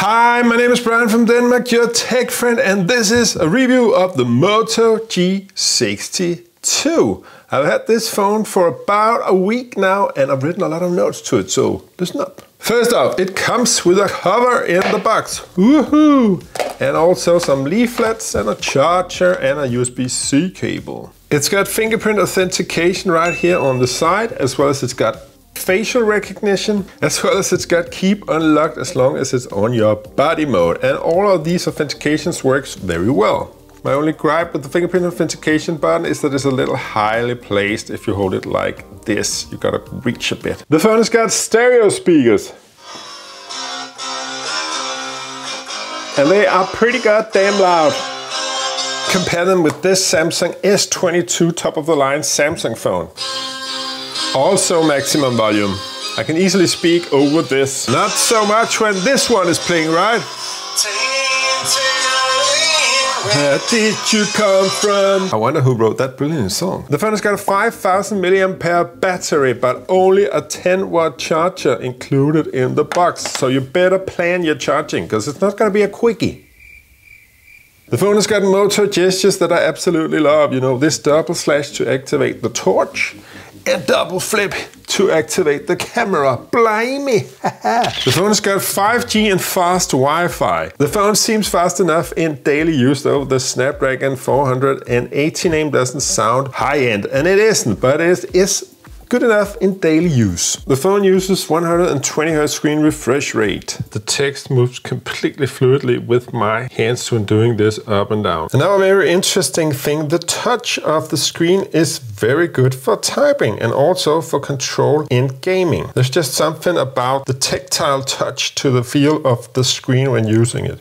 Hi, my name is Brian from Denmark, your tech friend, and this is a review of the Moto G62. I've had this phone for about a week now and I've written a lot of notes to it, so listen up. First off, it comes with a cover in the box. Woohoo! And also some leaflets and a charger and a USB-C cable. It's got fingerprint authentication right here on the side, as well as it's got facial recognition, as well as it's got keep unlocked as long as it's on your body mode. And all of these authentications works very well. My only gripe with the fingerprint authentication button is that it's a little highly placed if you hold it like this. You gotta reach a bit. The phone has got stereo speakers. And they are pretty goddamn loud. Compare them with this Samsung S22 top of the line Samsung phone. Also maximum volume. I can easily speak over this. Not so much when this one is playing, right? Where did you come from? I wonder who wrote that brilliant song. The phone has got a 5000 mAh battery, but only a 10-watt charger included in the box. So you better plan your charging, because it's not gonna be a quickie. The phone has got motor gestures that I absolutely love. You know, this double slash to activate the torch, and double flip to activate the camera. Blimey! The phone has got 5G and fast Wi-Fi. The phone seems fast enough in daily use though. The Snapdragon 480 name doesn't sound high-end, and it isn't, but it is good enough in daily use. The phone uses 120Hz screen refresh rate. The text moves completely fluidly with my hands when doing this up and down. And now a very interesting thing, the touch of the screen is very good for typing and also for control in gaming. There's just something about the tactile touch to the feel of the screen when using it.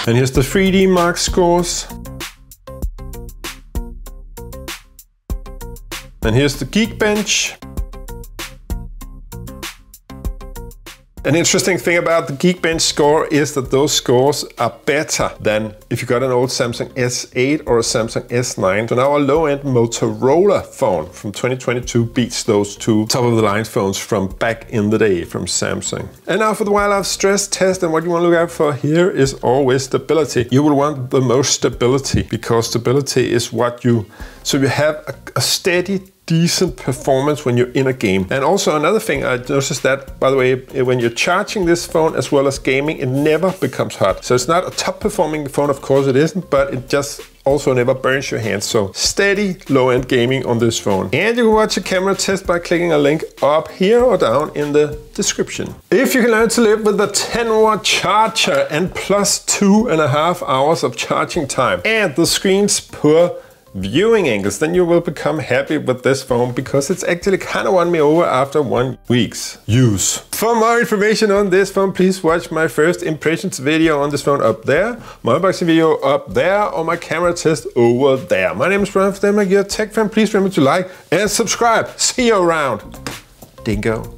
And here's the 3D Mark scores. And here's the Geekbench. An interesting thing about the Geekbench score is that those scores are better than if you got an old Samsung S8 or a Samsung S9. So now a low-end Motorola phone from 2022 beats those two top-of-the-line phones from back in the day from Samsung. And now for the wildlife stress test, and what you want to look out for here is always stability. You will want the most stability, because stability is what you... So you have a steady, decent performance when you're in a game. And also another thing, I noticed that, by the way, when you're charging this phone as well as gaming, it never becomes hot. So it's not a top performing phone, of course it isn't, but it just also never burns your hands. So steady low-end gaming on this phone. And you can watch a camera test by clicking a link up here or down in the description. If you can learn to live with a 10-watt charger and plus 2.5 hours of charging time and the screen's poor viewing angles, then you will become happy with this phone, because it's actually kind of won me over after 1 week's use. For more information on this phone, please watch my first impressions video on this phone up there, my unboxing video up there, or my camera test over there. My name is Brian from Denmark, your tech fan. Please remember to like and subscribe. See you around. Dingo.